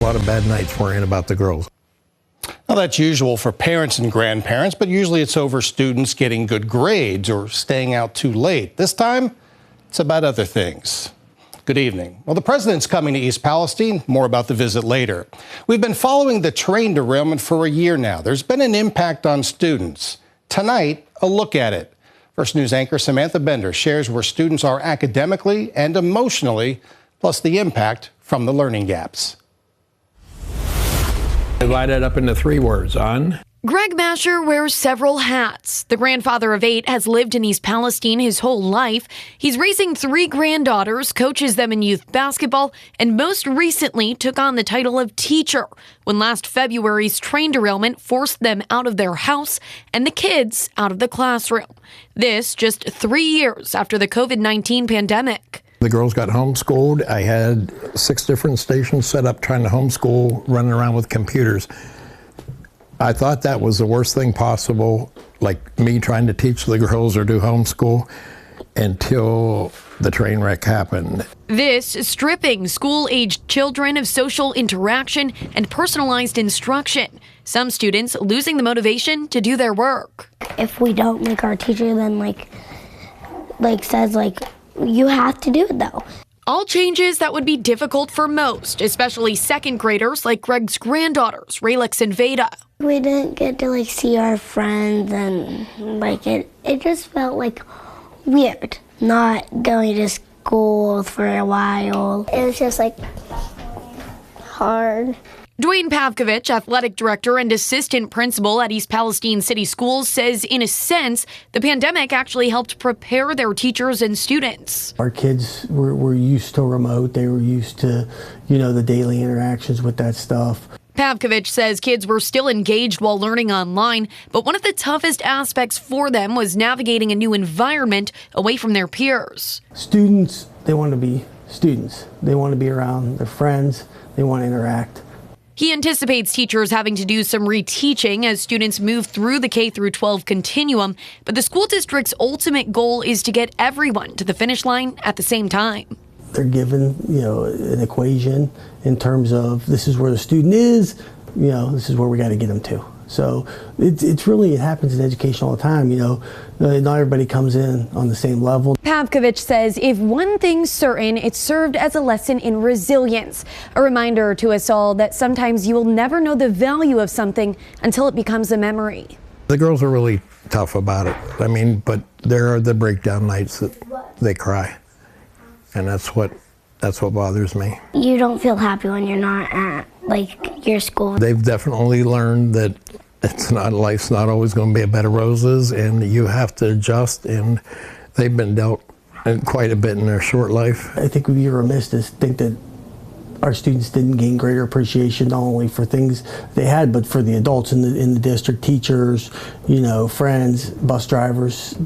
A lot of bad nights worrying about the girls. Well, that's usual for parents and grandparents, but usually it's over students getting good grades or staying out too late. This time, it's about other things. Good evening. Well, the president's coming to East Palestine. More about the visit later. We've been following the train derailment for a year now. There's been an impact on students. Tonight, a look at it. First News anchor Samantha Bender shares where students are academically and emotionally, plus the impact from the learning gaps. Divided up into 3 words: on. Greg Masher wears several hats. The grandfather of 8 has lived in East Palestine his whole life. He's raising 3 granddaughters, coaches them in youth basketball, and most recently took on the title of teacher when last February's train derailment forced them out of their house and the kids out of the classroom. This just 3 years after the COVID-19 pandemic. The girls got homeschooled. I had 6 different stations set up trying to homeschool, running around with computers. I thought that was the worst thing possible, like me trying to teach the girls or do homeschool, until the train wreck happened. This stripping school-aged children of social interaction and personalized instruction. Some students losing the motivation to do their work. If we don't, like, our teacher then says you have to do it though. All changes that would be difficult for most, especially second graders like Greg's granddaughters, Raylix and Veda. We didn't get to see our friends, and it just felt weird not going to school for a while. It was just hard. Dwayne Pavkovich, athletic director and assistant principal at East Palestine City Schools, says in a sense, the pandemic actually helped prepare their teachers and students. Our kids were used to remote. They were used to, the daily interactions with that stuff. Pavkovich says kids were still engaged while learning online, but one of the toughest aspects for them was navigating a new environment away from their peers. Students, they want to be students. They want to be around their friends. They want to interact. He anticipates teachers having to do some reteaching as students move through the K-12 continuum, but the school district's ultimate goal is to get everyone to the finish line at the same time. They're given, an equation in terms of this is where the student is, this is where we got to get them to. So it happens in education all the time, not everybody comes in on the same level. Pavkovich says if one thing's certain, it served as a lesson in resilience, a reminder to us all that sometimes you will never know the value of something until it becomes a memory. The girls are really tough about it. But there are the breakdown nights that they cry. And that's what bothers me. You don't feel happy when you're not at your school. They've definitely learned that life's not always going to be a bed of roses, and you have to adjust, and they've been dealt quite a bit in their short life. I think we'd be remiss to think that our students didn't gain greater appreciation not only for things they had, but for the adults in the district, teachers, friends, bus drivers,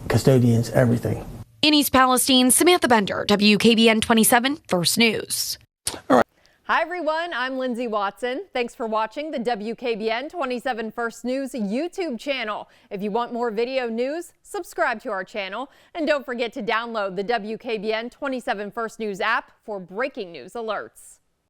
custodians, everything. In East Palestine, Samantha Bender, WKBN 27 First News. All right. Hi, everyone. I'm Lindsay Watson. Thanks for watching the WKBN 27 First News YouTube channel. If you want more video news, subscribe to our channel. And don't forget to download the WKBN 27 First News app for breaking news alerts.